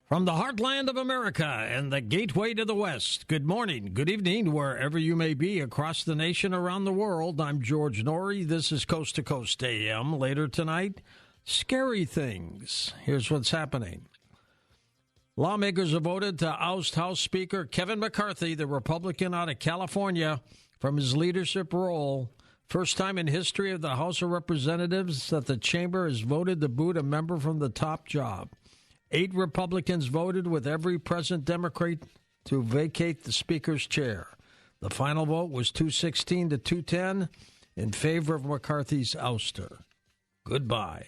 From the heartland of America and the gateway to the West, good morning, good evening, wherever you may be across the nation, around the world. I'm George Norrie. This is Coast to Coast AM. Later tonight, scary things. Here's what's happening. Lawmakers have voted to oust House Speaker Kevin McCarthy, the Republican out of California, from his leadership role. First time in history of the House of Representatives that the chamber has voted to boot a member from the top job. 8 Republicans voted with every present Democrat to vacate the Speaker's chair. The final vote was 216 to 210 in favor of McCarthy's ouster. Goodbye.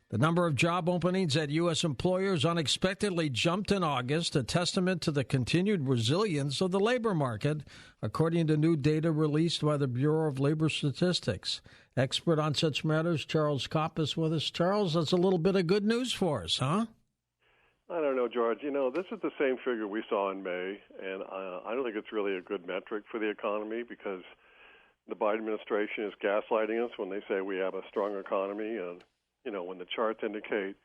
The number of job openings at U.S. employers unexpectedly jumped in August, a testament to the continued resilience of the labor market, according to new data released by the Bureau of Labor Statistics. Expert on such matters, Charles Kopp, is with us. Charles, that's a little bit of good news for us, huh? I don't know, George. You know, this is the same figure we saw in May, and I don't think it's really a good metric for the economy because the Biden administration is gaslighting us when they say we have a strong economy. And, you know, when the charts indicate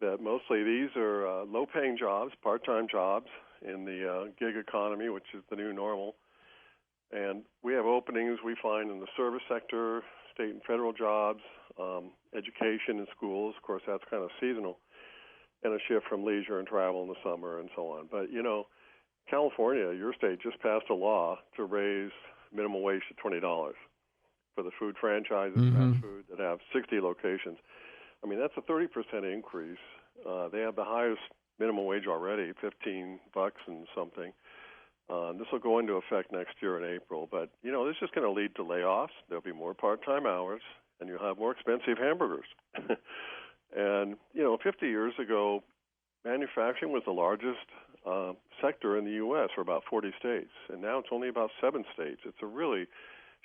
that mostly these are low-paying jobs, part-time jobs in the gig economy, which is the new normal. And we have openings we find in the service sector, state and federal jobs, education and schools. Of course, that's kind of seasonal, and a shift from leisure and travel in the summer and so on. But, you know, California, your state, just passed a law to raise minimum wage to $20 for the food franchises, fast food, that have 60 locations. I mean, that's a 30% increase. They have the highest minimum wage already, $15 and something. This will go into effect next year in April. But, you know, this is going to lead to layoffs. There'll be more part-time hours, and you'll have more expensive hamburgers. And, you know, 50 years ago, manufacturing was the largest sector in the U.S. for about 40 states, and now it's only about 7 states. It's a really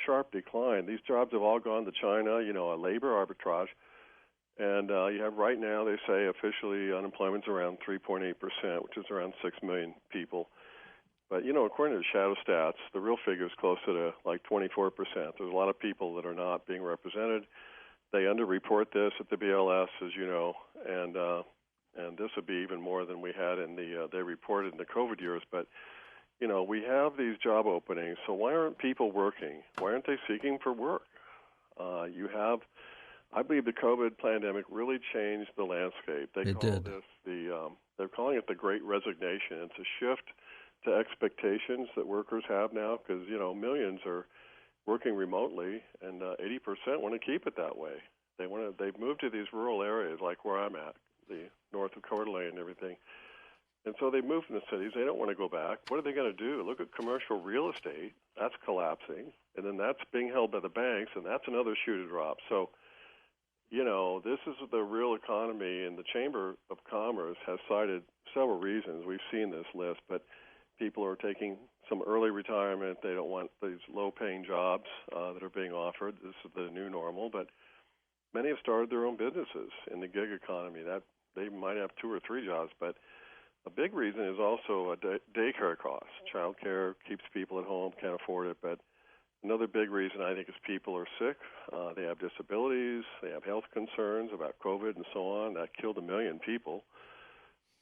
sharp decline. These jobs have all gone to China, you know, a labor arbitrage. And you have right now, they say officially unemployment's around 3.8%, which is around 6 million people. But, you know, according to the shadow stats, the real figure is closer to like 24%. There's a lot of people that are not being represented. They underreport this at the BLS, as you know, and this would be even more than we had in the they reported in the COVID years. But, you know, we have these job openings, so why aren't people working? Why aren't they seeking for work? You have, I believe the COVID pandemic really changed the landscape. They call this they're calling it the Great Resignation. It's a shift to expectations that workers have now because, you know, millions are working remotely, and 80% want to keep it that way. They've moved to these rural areas like where I'm at, the north of Coeur d'Alene and everything. And so they moved from the cities. They don't want to go back. What are they going to do? Look at commercial real estate. That's collapsing. And then that's being held by the banks, and that's another shoe to drop. So, you know, this is the real economy, and the Chamber of Commerce has cited several reasons. We've seen this list, but people are taking some early retirement. They don't want these low-paying jobs that are being offered. This is the new normal. But many have started their own businesses in the gig economy. That they might have 2 or 3 jobs. But a big reason is also daycare costs. Child care keeps people at home, can't afford it. But another big reason, I think, is people are sick. They have disabilities. They have health concerns about COVID and so on. That killed 1 million people.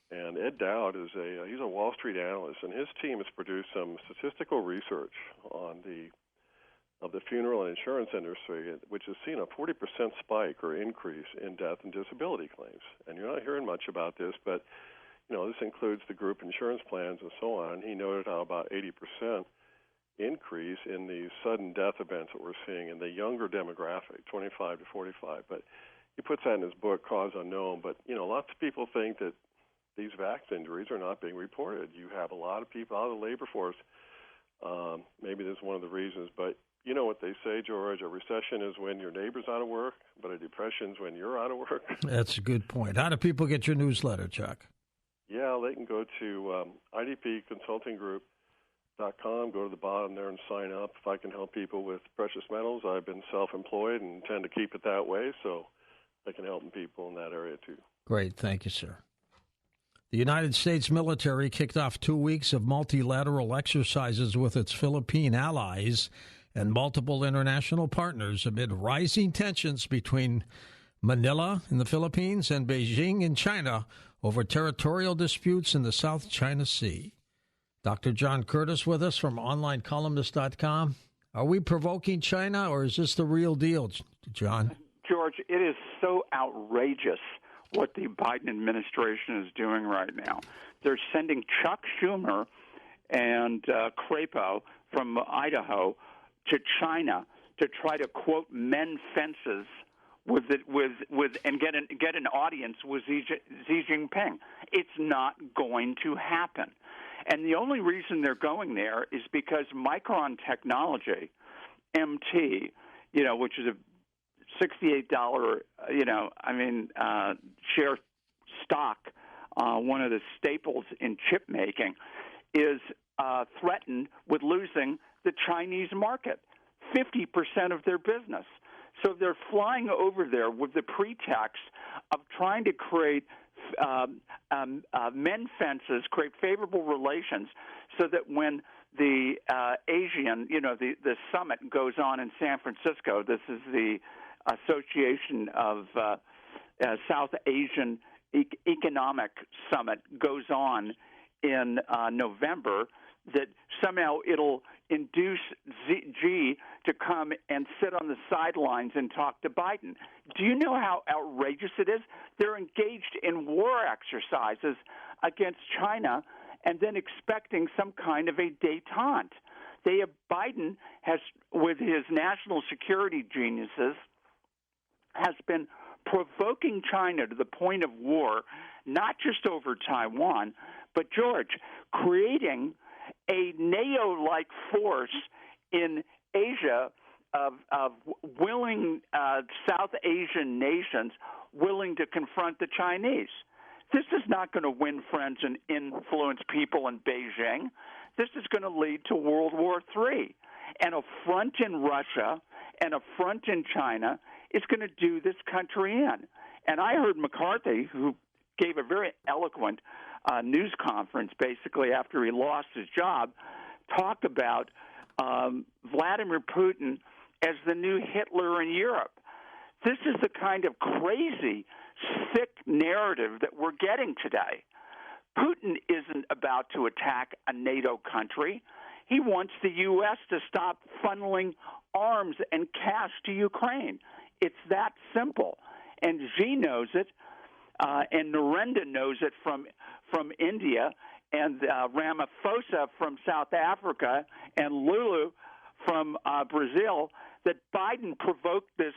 And Ed Dowd is he's a Wall Street analyst, and his team has produced some statistical research on the funeral and insurance industry, which has seen a 40% spike or increase in death and disability claims. And you're not hearing much about this, but you know this includes the group insurance plans and so on. He noted how about 80% increase in the sudden death events that we're seeing in the younger demographic, 25 to 45. But he puts that in his book, Cause Unknown. But you know, lots of people think that these vax injuries are not being reported. You have a lot of people out of the labor force. Maybe this is one of the reasons, but you know what they say, George, a recession is when your neighbor's out of work, but a depression is when you're out of work. That's a good point. How do people get your newsletter, Chuck? Yeah, they can go to idpconsultinggroup.com, go to the bottom there and sign up. If I can help people with precious metals, I've been self-employed and intend to keep it that way, so I can help people in that area too. Great. Thank you, sir. The United States military kicked off 2 weeks of multilateral exercises with its Philippine allies and multiple international partners amid rising tensions between Manila in the Philippines and Beijing in China over territorial disputes in the South China Sea. Dr. John Curtis with us from onlinecolumnist.com. Are we provoking China, or is this the real deal, John? George, it is so outrageous what the Biden administration is doing right now. They're sending Chuck Schumer and Crapo from Idaho to China to try to, quote, mend fences and get an audience with Xi Jinping. It's not going to happen. And the only reason they're going there is because Micron Technology, MT, which is a $68, share stock, one of the staples in chip making, is threatened with losing the Chinese market, 50% of their business. So they're flying over there with the pretext of trying to create mend fences, create favorable relations, so that when the Asian, the summit goes on in San Francisco, this is the Association of South Asian Economic Summit, goes on in November, that somehow it'll induce Xi to come and sit on the sidelines and talk to Biden. Do you know how outrageous it is? They're engaged in war exercises against China and then expecting some kind of a détente. Biden has, with his national security geniuses, has been provoking China to the point of war, not just over Taiwan, but, George, creating a NATO-like force in Asia of willing South Asian nations willing to confront the Chinese. This is not going to win friends and influence people in Beijing. This is going to lead to World War III. And a front in Russia and a front in China is going to do this country in. And I heard McCarthy, who gave a very eloquent news conference basically after he lost his job, talk about Vladimir Putin as the new Hitler in Europe. This is the kind of crazy, sick narrative that we're getting today. Putin isn't about to attack a NATO country. He wants the U.S. to stop funneling arms and cash to Ukraine. It's that simple. And Xi knows it, and Narendra knows it from India, and Ramaphosa from South Africa, and Lulu from Brazil, that Biden provoked this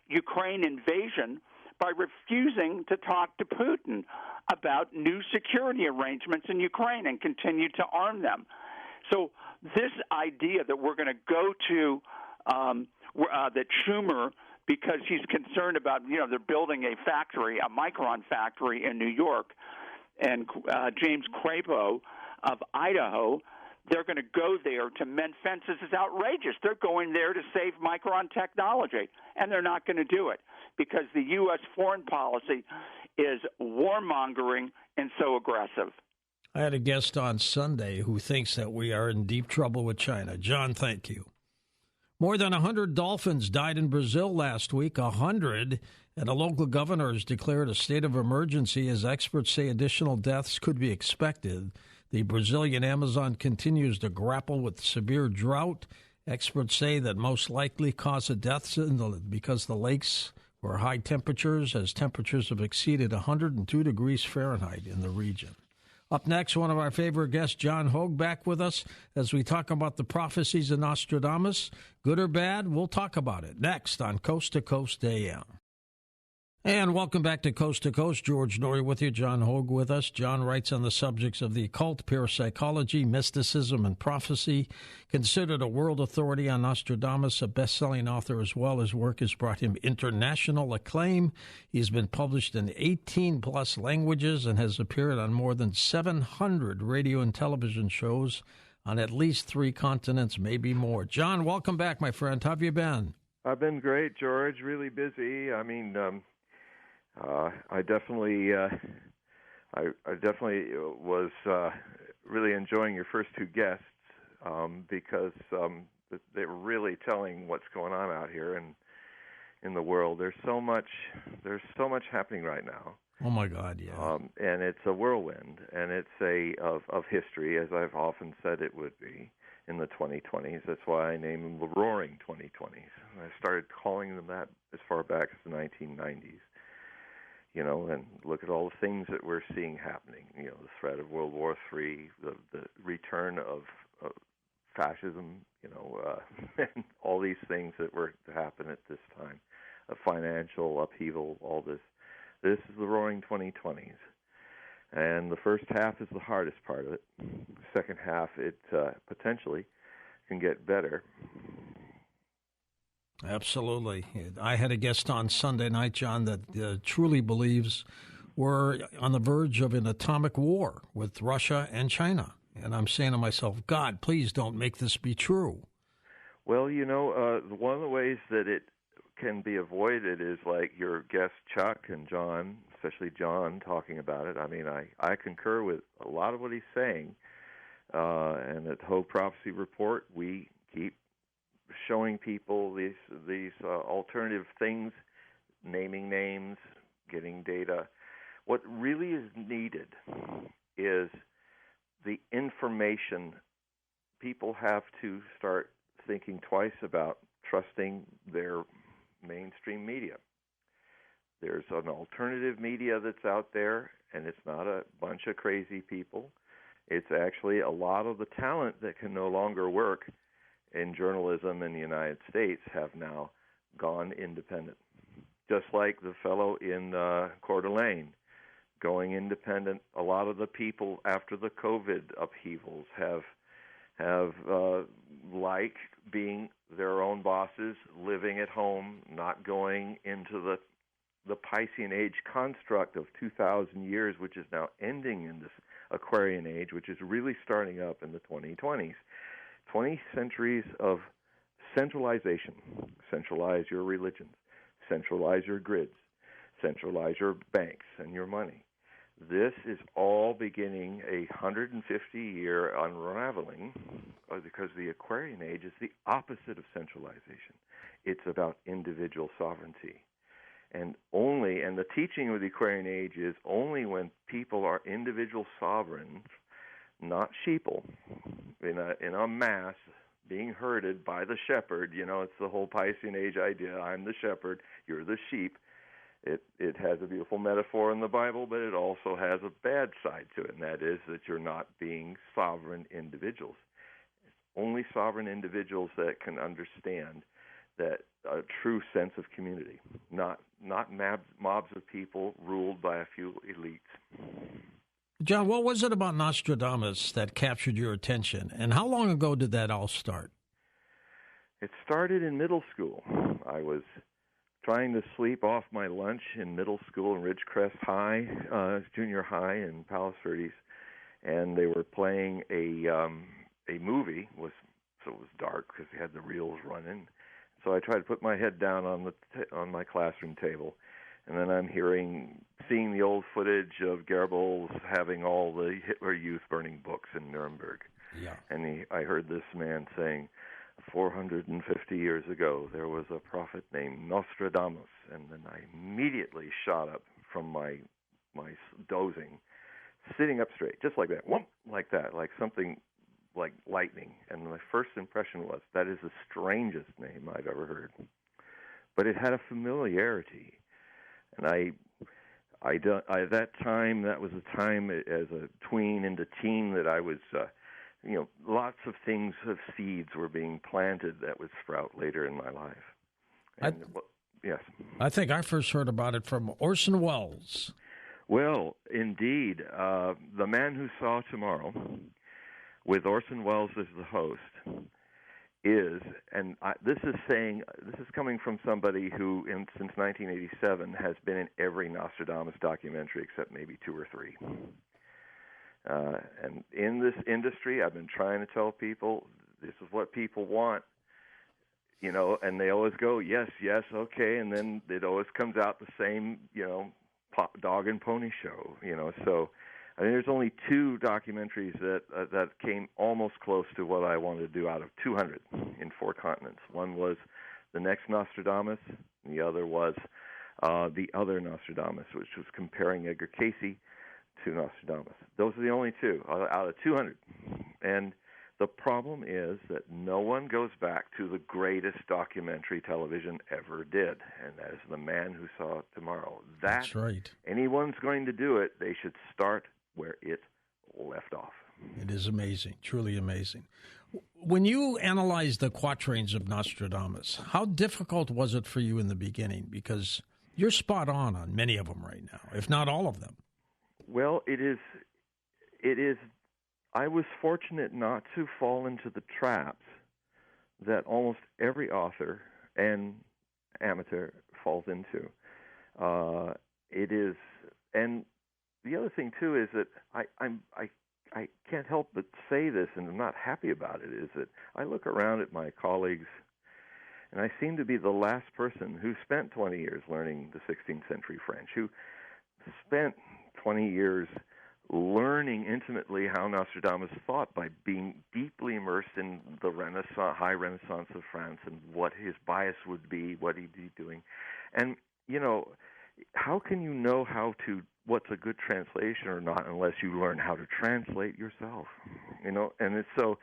Ukraine invasion by refusing to talk to Putin about new security arrangements in Ukraine and continue to arm them. So this idea that we're going to go to that Schumer, because he's concerned about, they're building a factory, a Micron factory in New York, and James Crapo of Idaho, they're going to go there to mend fences is outrageous. They're going there to save Micron Technology, and they're not going to do it because the U.S. foreign policy is warmongering and so aggressive. I had a guest on Sunday who thinks that we are in deep trouble with China. John, thank you. More than 100 dolphins died in Brazil last week, 100, and a local governor has declared a state of emergency as experts say additional deaths could be expected. The Brazilian Amazon continues to grapple with severe drought. Experts say that most likely cause of deaths because the lakes were high temperatures, as temperatures have exceeded 102 degrees Fahrenheit in the region. Up next, one of our favorite guests, John Hogue, back with us as we talk about the prophecies of Nostradamus. Good or bad, we'll talk about it next on Coast to Coast AM. And welcome back to Coast. George Norrie with you, John Hogue with us. John writes on the subjects of the occult, parapsychology, mysticism, and prophecy. Considered a world authority on Nostradamus, a best-selling author as well. His work has brought him international acclaim. He's been published in 18-plus languages and has appeared on more than 700 radio and television shows on at least 3 continents, maybe more. John, welcome back, my friend. How have you been? I've been great, George. Really busy. I mean, I definitely was really enjoying your first 2 guests because they're really telling what's going on out here in the world. There's so much happening right now. Oh, my God, yeah. And it's a whirlwind, and it's of history, as I've often said it would be in the 2020s. That's why I named them the Roaring 2020s. I started calling them that as far back as the 1990s. And look at all the things that we're seeing happening. The threat of World War III, the return of fascism, and all these things that were to happen at this time, a financial upheaval, all this. This is the Roaring 2020s. And the first half is the hardest part of it. Second half, it potentially can get better. Absolutely. I had a guest on Sunday night, John, that truly believes we're on the verge of an atomic war with Russia and China. And I'm saying to myself, God, please don't make this be true. Well, one of the ways that it can be avoided is like your guest Chuck and John, especially John, talking about it. I mean, I concur with a lot of what he's saying. And at Hogue Prophecy Report, we keep showing people these alternative things, naming names, getting data. What really is needed is the information. People have to start thinking twice about trusting their mainstream media. There's an alternative media that's out there, and it's not a bunch of crazy people. It's actually a lot of the talent that can no longer work in journalism in the United States have now gone independent. Just like the fellow in Coeur d'Alene going independent. A lot of the people after the COVID upheavals have liked being their own bosses, living at home, not going into the Piscean Age construct of 2,000 years, which is now ending in this Aquarian Age, which is really starting up in the 2020s. 20 centuries of centralization. Centralize your religions. Centralize your grids. Centralize your banks and your money. This is all beginning a 150-year unraveling because the Aquarian Age is the opposite of centralization. It's about individual sovereignty. And the teaching of the Aquarian Age is only when people are individual sovereigns, not sheeple, in a mass, being herded by the shepherd. It's the whole Piscean Age idea. I'm the shepherd, you're the sheep. It has a beautiful metaphor in the Bible, but it also has a bad side to it, and that is that you're not being sovereign individuals. It's only sovereign individuals that can understand that a true sense of community, not mobs of people ruled by a few elites. John, what was it about Nostradamus that captured your attention, and how long ago did that all start? It started in middle school. I was trying to sleep off my lunch in middle school in Ridgecrest High, junior high in Palos Verdes, and they were playing a movie. So it was dark because they had the reels running. So I tried to put my head down on my classroom table, and then I'm seeing the old footage of Goebbels having all the Hitler Youth burning books in Nuremberg. Yeah. And I heard this man saying, 450 years ago, there was a prophet named Nostradamus, and then I immediately shot up from my dozing, sitting up straight, just like that, whoop, like that, like something like lightning. And my first impression was, that is the strangest name I've ever heard. But it had a familiarity, and at that time, that was a time as a tween into teen that I was. Lots of things of seeds were being planted that would sprout later in my life. Yes. I think I first heard about it from Orson Welles. Well, indeed. The Man Who Saw Tomorrow, with Orson Welles as the host, this is coming from somebody who, since 1987, has been in every Nostradamus documentary except maybe 2 or 3. And in this industry, I've been trying to tell people this is what people want, and they always go, yes, okay, and then it always comes out the same, dog and pony show, So I think there's only 2 documentaries that came almost close to what I wanted to do out of 200 in 4 continents. One was The Next Nostradamus, and the other was the other Nostradamus, which was comparing Edgar Cayce to Nostradamus. Those are the only two out of 200. And the problem is that no one goes back to the greatest documentary television ever did, and that is The Man Who Saw Tomorrow. That's right. Anyone's going to do it, they should start where it left off. It is amazing, truly amazing. When you analyzed the quatrains of Nostradamus, how difficult was it for you in the beginning? Because you're spot on many of them right now, if not all of them. Well, it is. I was fortunate not to fall into the traps that almost every author and amateur falls into. It is, and the other thing too is that I can't help but say this, and I'm not happy about it. Is that I look around at my colleagues, and I seem to be the last person who spent 20 years learning the 16th century French, who spent 20 years learning intimately how Nostradamus thought by being deeply immersed in the high Renaissance of France and what his bias would be, what he'd be doing. And, how can you know what's a good translation or not unless you learn how to translate yourself? And it's so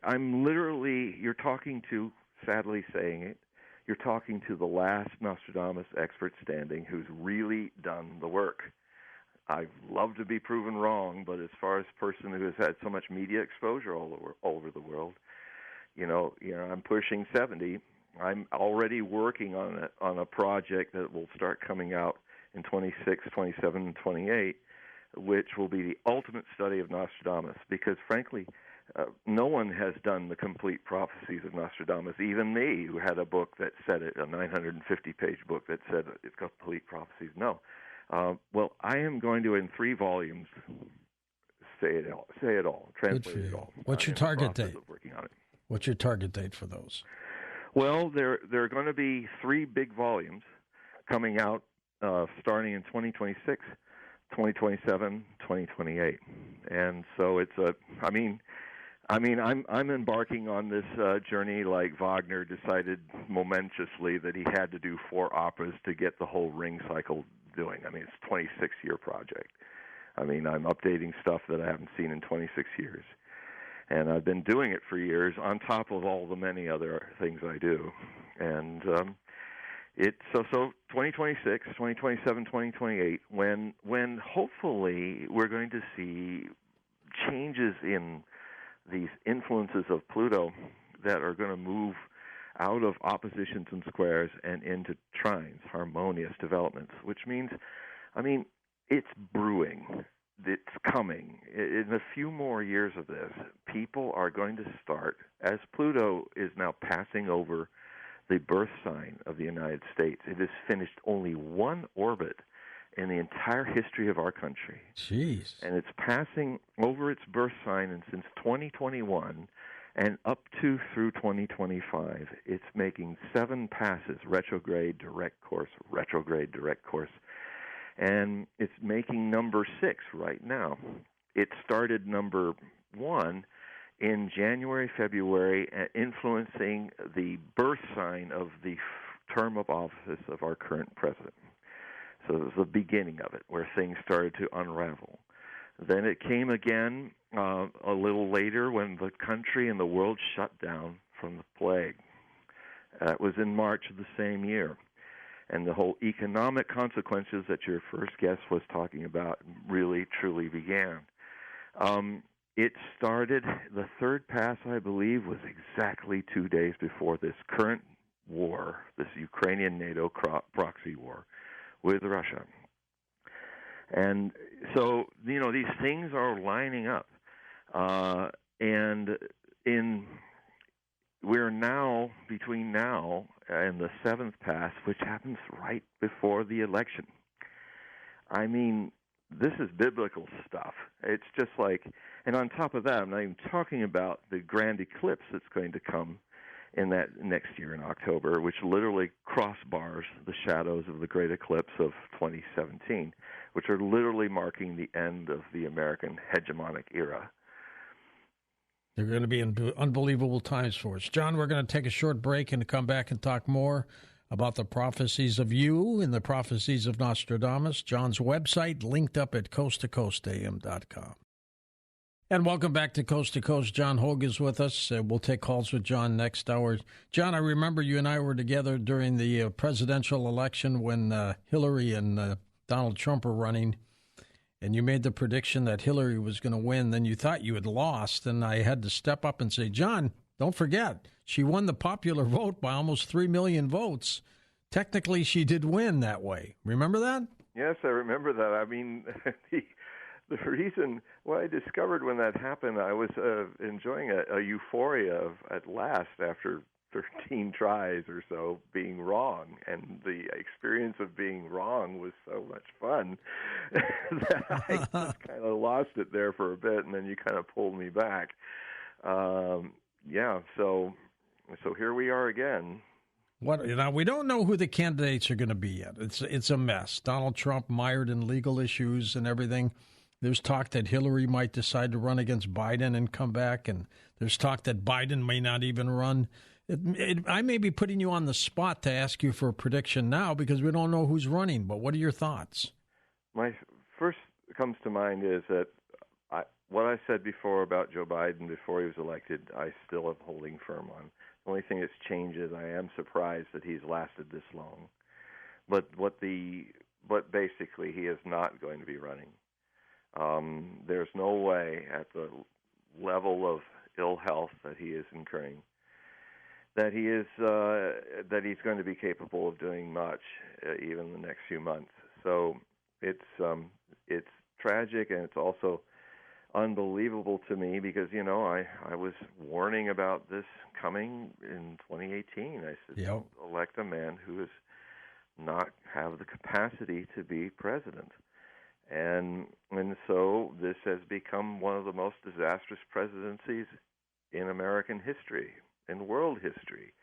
I'm literally, you're talking to, sadly saying it, you're talking to the last Nostradamus expert standing who's really done the work. I'd love to be proven wrong, but as far as a person who has had so much media exposure all over the world, I'm pushing 70. I'm already working on a project that will start coming out in 26, 27, and 28, which will be the ultimate study of Nostradamus, because frankly, no one has done the complete prophecies of Nostradamus, even me, who had a book that said it, a 950-page book that said it's complete prophecies. No. Well, I am going to, in 3 volumes, say it all, translate it all. What's your target date? Working on it. What's your target date for those? Well, there are going to be 3 big volumes coming out starting in 2026, 2027, 2028, and so it's I'm embarking on this journey like Wagner decided momentously that he had to do 4 operas to get the whole Ring cycle doing. It's a 26-year project. I'm updating stuff that I haven't seen in 26 years. And I've been doing it for years on top of all the many other things I do. And it's so 2026, 2027, 2028, when hopefully we're going to see changes in these influences of Pluto that are going to move out of oppositions and squares and into trines, harmonious developments, which means, it's brewing. It's coming. In a few more years of this, people are going to start, as Pluto is now passing over the birth sign of the United States. It has finished only 1 orbit in the entire history of our country. Jeez. And it's passing over its birth sign, and since 2021 and up to through 2025, it's making 7 passes, retrograde, direct course, and it's making number 6 right now. It started number 1 in January, February, influencing the birth sign of the term of office of our current president. So it was the beginning of it, where things started to unravel. Then it came again a little later when the country and the world shut down from the plague. That was in March of the same year. And the whole economic consequences that your first guest was talking about really, truly began. It started, the 3rd pass, I believe, was exactly 2 days before this current war, this Ukrainian NATO proxy war with Russia. And so, these things are lining up. We're now, between now and the 7th pass, which happens right before the election. This is biblical stuff. It's just like, and on top of that, I'm not even talking about the grand eclipse that's going to come in that next year in October, which literally crossbars the shadows of the great eclipse of 2017, which are literally marking the end of the American hegemonic era. They're going to be unbelievable times for us. John, we're going to take a short break and come back and talk more about the prophecies of you and the prophecies of Nostradamus. John's website linked up at coasttocoastam.com. And welcome back to Coast to Coast. John Hogue is with us. We'll take calls with John next hour. John, I remember you and I were together during the presidential election when Hillary and Donald Trump were running, and you made the prediction that Hillary was going to win. Then you thought you had lost, and I had to step up and say, John, don't forget, she won the popular vote by almost 3 million votes. Technically, she did win that way. Remember that? Yes, I remember that. I mean, the reason, what I discovered when that happened, I was enjoying a euphoria of, at last, after 13 tries or so, being wrong. And the experience of being wrong was so much fun that I just kind of lost it there for a bit, and then you kind of pulled me back. So here we are again. Now, we don't know who the candidates are going to be yet. It's a mess. Donald Trump mired in legal issues and everything. There's talk that Hillary might decide to run against Biden and come back, and there's talk that Biden may not even run. I may be putting you on the spot to ask you for a prediction now because we don't know who's running, but what are your thoughts? My first comes to mind is that what I said before about Joe Biden before he was elected, I still am holding firm on. The only thing that's changed is I am surprised that he's lasted this long. But basically he is not going to be running. There's no way at the level of ill health that he is incurring that he's going to be capable of doing much even the next few months. So it's tragic, and it's also unbelievable to me because, I was warning about this coming in 2018. I said, yep. Elect a man who is not have the capacity to be president. And so this has become one of the most disastrous presidencies in American history, in world history,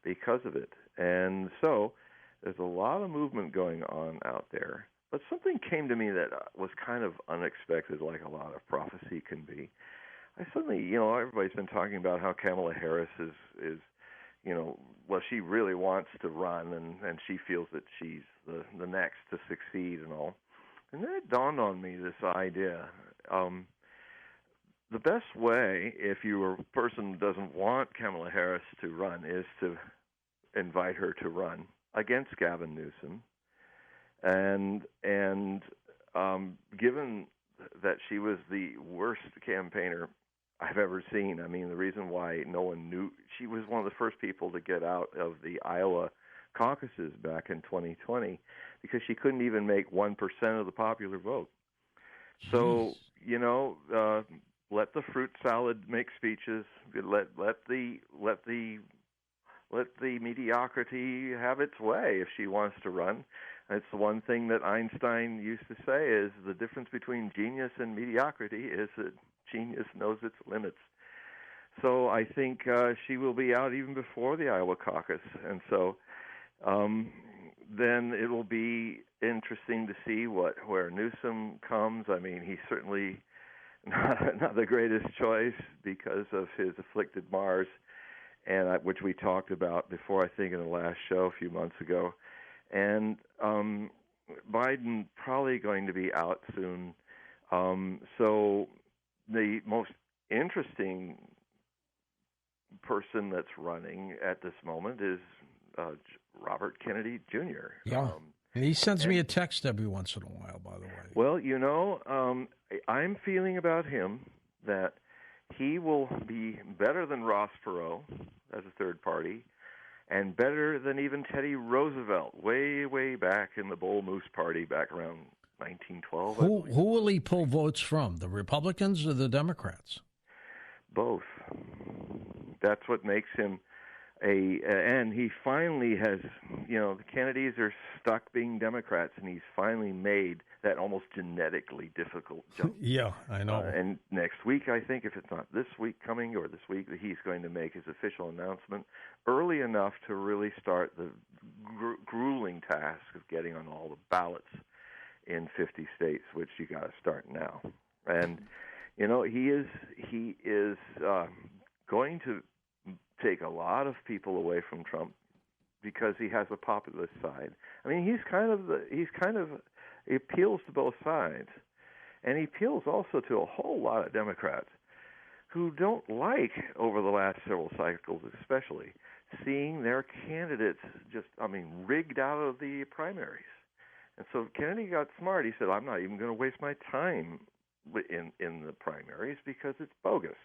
because of it. And so there's a lot of movement going on out there. But something came to me that was kind of unexpected, like a lot of prophecy can be. I suddenly, everybody's been talking about how Kamala Harris is she really wants to run, and she feels that she's the next to succeed and all. And then it dawned on me, this idea. The best way, if you're a person who doesn't want Kamala Harris to run, is to invite her to run against Gavin Newsom. And given that she was the worst campaigner I've ever seen, I mean, the reason why no one knew, she was one of the first people to get out of the Iowa caucuses back in 2020 because she couldn't even make 1% of the popular vote. So, let the fruit salad make speeches. Let the mediocrity have its way if she wants to run. It's the one thing that Einstein used to say is the difference between genius and mediocrity is that genius knows its limits. So I think she will be out even before the Iowa caucus. And so then it will be interesting to see where Newsom comes. I mean, he's certainly not the greatest choice because of his afflicted Mars, and which we talked about before, I think, in the last show a few months ago. And Biden probably going to be out soon. So the most interesting person that's running at this moment is Robert Kennedy Jr. Yeah. And he sends me a text every once in a while, by the way. Well, I'm feeling about him that he will be better than Ross Perot as a third party, and better than even Teddy Roosevelt, way, way back in the Bull Moose Party back around 1912. Who will he pull votes from, the Republicans or the Democrats? Both. That's what makes him and he finally has, the Kennedys are stuck being Democrats, and he's finally made that almost genetically difficult jump. Yeah, I know. And next week, I think, if it's not this week coming or this week, that he's going to make his official announcement early enough to really start the grueling task of getting on all the ballots in 50 states, which you got to start now. And, he is going to take a lot of people away from Trump because he has a populist side. I mean, he appeals to both sides, and he appeals also to a whole lot of Democrats who don't like, over the last several cycles especially, seeing their candidates rigged out of the primaries. And so Kennedy got smart. He said, I'm not even going to waste my time in the primaries because it's bogus.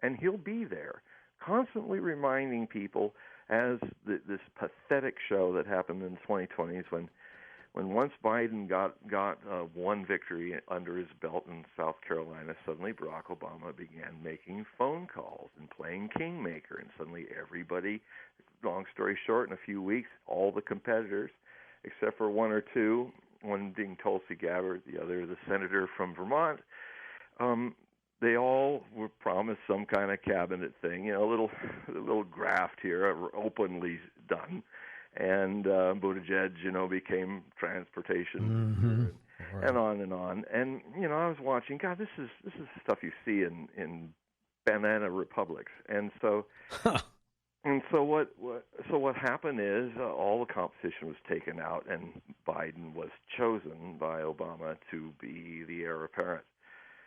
And he'll be there, constantly reminding people, as this pathetic show that happened in the 2020s when once Biden got one victory under his belt in South Carolina, suddenly Barack Obama began making phone calls and playing kingmaker, and suddenly everybody, long story short, in a few weeks, all the competitors, except for one or two, one being Tulsi Gabbard, the other the senator from Vermont, they all were promised some kind of cabinet thing, a little graft here, openly done. And Buttigieg, became transportation, and on and on. And I was watching. God, this is stuff you see in banana republics. And so, what happened is all the competition was taken out, and Biden was chosen by Obama to be the heir apparent.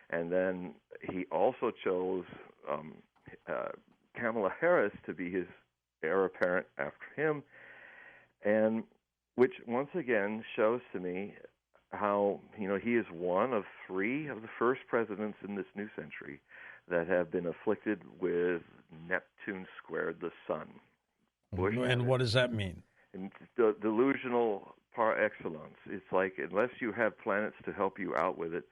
And then he also chose Kamala Harris to be his heir apparent after him, and which once again shows to me how he is one of three of the first presidents in this new century that have been afflicted with Neptune squared the sun. Bush and what does that mean? And delusional par excellence. It's like, unless you have planets to help you out with it,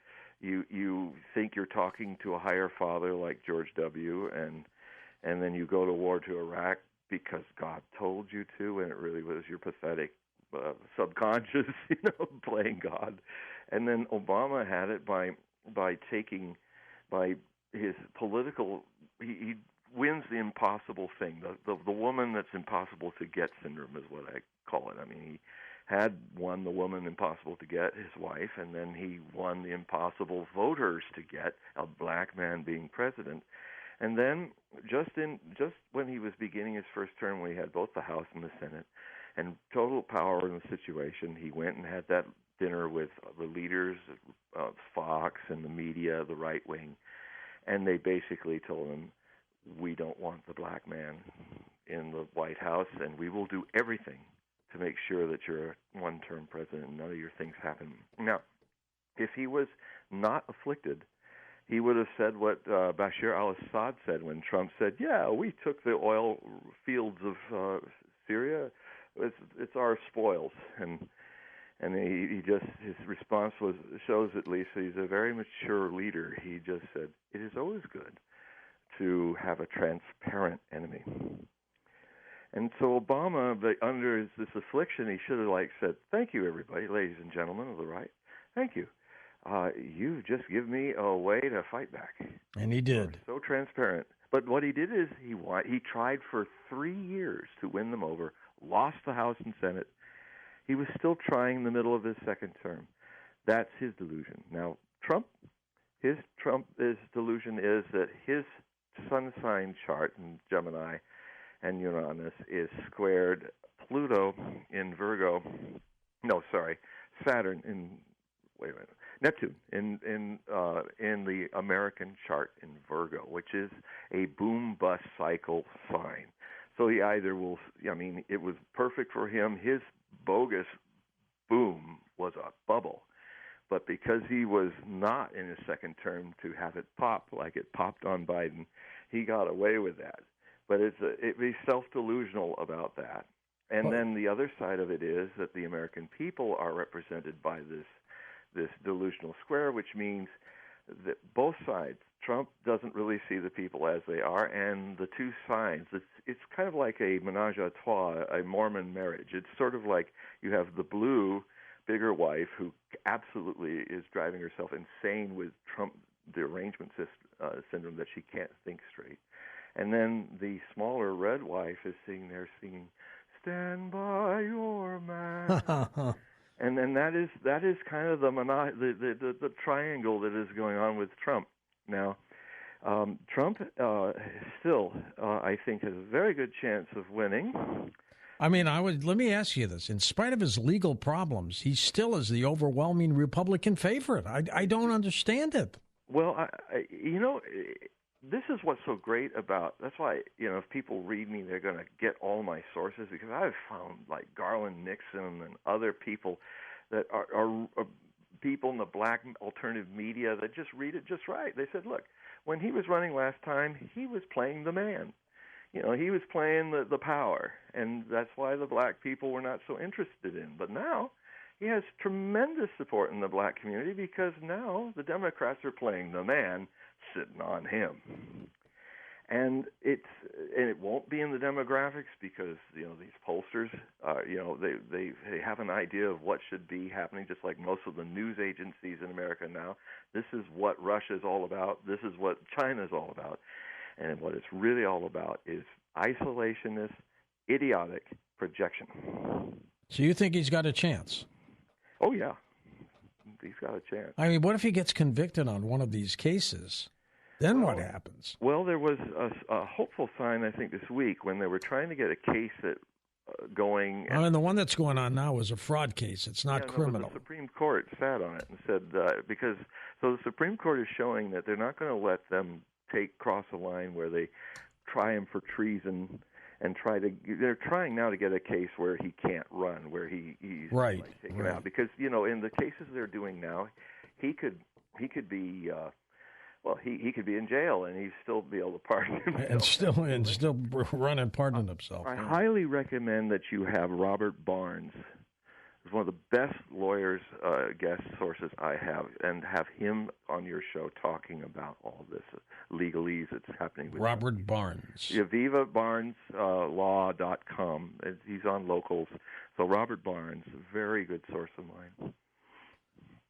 you think you're talking to a higher father like George W., and then you go to war to Iraq because God told you to, and it really was your pathetic subconscious, playing God. And then Obama had it by his political, he wins the impossible thing, the woman that's impossible to get syndrome is what I call it. I mean, he had won the woman impossible to get, his wife, and then he won the impossible voters to get, a black man being president. And then just when he was beginning his first term, when he had both the House and the Senate and total power in the situation, he went and had that dinner with the leaders of Fox and the media, the right wing, and they basically told him, we don't want the black man in the White House, and we will do everything to make sure that you're a one-term president and none of your things happen. Now, if he was not afflicted, he would have said what Bashar al-Assad said when Trump said, yeah, we took the oil fields of Syria. It's our spoils. And he just, his response shows at least that he's a very mature leader. He just said, it is always good to have a transparent enemy. And so Obama, under this affliction, he should have said, thank you, everybody, ladies and gentlemen of the right. Thank you. You just give me a way to fight back. And he did. So transparent. But what he did is he tried for 3 years to win them over, lost the House and Senate. He was still trying in the middle of his second term. That's his delusion. Now, his delusion is that his sun sign chart in Gemini and Uranus is squared Pluto in Virgo. No, sorry, Saturn in Neptune in the American chart in Virgo, which is a boom-bust cycle sign. So he either will, it was perfect for him. His bogus boom was a bubble. But because he was not in his second term to have it pop like it popped on Biden, he got away with that. But he's self-delusional about that. And then the other side of it is that the American people are represented by this delusional square, which means that both sides, Trump doesn't really see the people as they are, and the two sides, it's kind of like a menage a trois, a Mormon marriage. It's sort of like you have the blue, bigger wife who absolutely is driving herself insane with Trump, the arrangement syndrome, that she can't think straight. And then the smaller red wife is sitting there singing, "Stand by your man." And then that is kind of the triangle that is going on with Trump. Now, Trump still, I think, has a very good chance of winning. I mean, let me ask you this. In spite of his legal problems, he still is the overwhelming Republican favorite. I don't understand it. Well, this is what's so great about, that's why, if people read me, they're going to get all my sources, because I've found like Garland Nixon and other people that are people in the black alternative media that just read it just right. They said, look, when he was running last time, he was playing the man. He was playing the power, and that's why the black people were not so interested in. But now he has tremendous support in the black community, because now the Democrats are playing the man, sitting on him. And it won't be in the demographics, because these pollsters, they have an idea of what should be happening, just like most of the news agencies in America now. This is what Russia is all about. This is what China is all about. And what it's really all about is isolationist, idiotic projection. So you think he's got a chance? Oh, yeah. He's got a chance. I mean, what if he gets convicted on one of these cases? Then what happens? Well, there was a hopeful sign, I think, this week when they were trying to get a case that going. I mean, the one that's going on now is a fraud case. It's not criminal. The Supreme Court sat on it and said, the Supreme Court is showing that they're not going to let them cross a line where they try him for treason and they're trying now to get a case where he can't run, where he's taken out, because in the cases they're doing now, he could be he could be in jail and he'd still be able to pardon himself and still run and pardon himself. I highly recommend that you have Robert Barnes. He's one of the best lawyers, guest sources I have, and have him on your show talking about all this legalese that's happening with Robert Barnes. VivaBarnesLaw.com. He's on Locals. So Robert Barnes, a very good source of mine.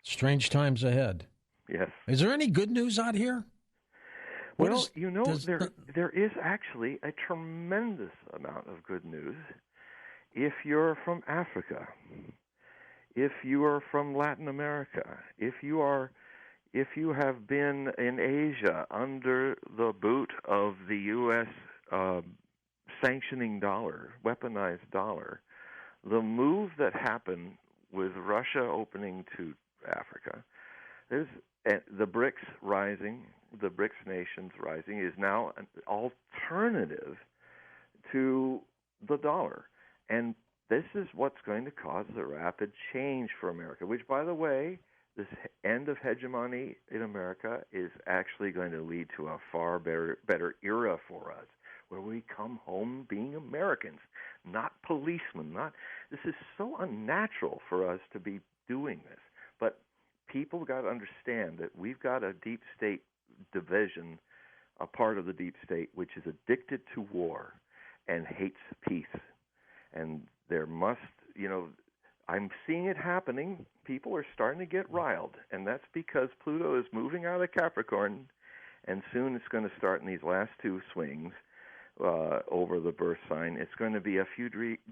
Strange times ahead. Yes. Is there any good news out here? Well, there is actually a tremendous amount of good news. If you're from Africa, if you are from Latin America, if you have been in Asia under the boot of the U.S. Sanctioning dollar, weaponized dollar, the move that happened with Russia opening to Africa, there's the BRICS rising, the BRICS nations rising, is now an alternative to the dollar. And this is what's going to cause the rapid change for America, which, by the way, this end of hegemony in America is actually going to lead to a far better era for us, where we come home being Americans, not policemen. This is so unnatural for us to be doing this. But people got to understand that we've got a deep state division, a part of the deep state, which is addicted to war and hates peace. And there must, I'm seeing it happening. People are starting to get riled, and that's because Pluto is moving out of Capricorn, and soon it's going to start in these last two swings over the birth sign. It's going to be a few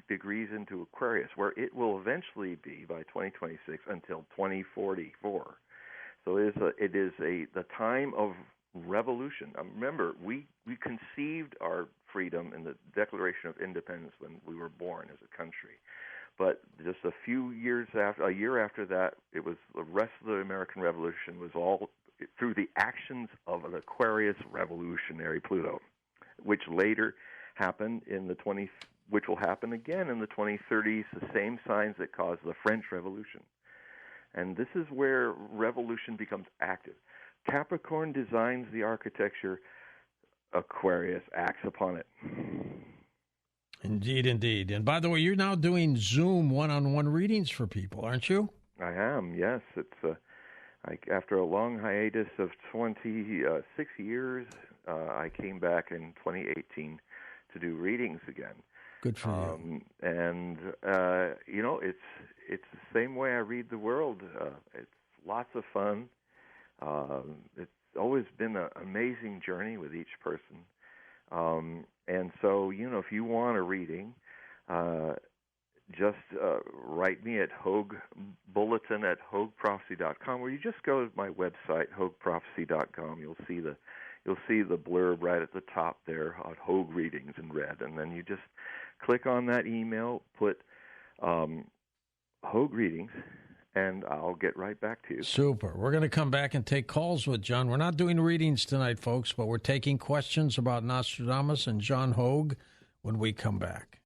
degrees into Aquarius, where it will eventually be by 2026 until 2044. So it is the time of revolution. Remember, we conceived our freedom in the Declaration of Independence when we were born as a country. But just a year after that, it was the rest of the American Revolution was all through the actions of an Aquarius revolutionary Pluto, which later happened which will happen again in the 2030s, the same signs that caused the French Revolution. And this is where revolution becomes active. Capricorn designs the architecture, Aquarius acts upon it. Indeed, indeed. And by the way, you're now doing Zoom one-on-one readings for people, aren't you? I am, yes. It's after a long hiatus of 26 years, I came back in 2018 to do readings again. Good for you. And it's the same way I read the world. It's lots of fun. It's always been an amazing journey with each person. And so, if you want a reading, just write me at HogueBulletin@HogueProphecy.com, or you just go to my website, HogueProphecy.com. You'll see you'll see the blurb right at the top there on Hogue Readings in red, and then you just click on that email, put Hogue Readings, and I'll get right back to you. Super. We're going to come back and take calls with John. We're not doing readings tonight, folks, but we're taking questions about Nostradamus and John Hogue when we come back.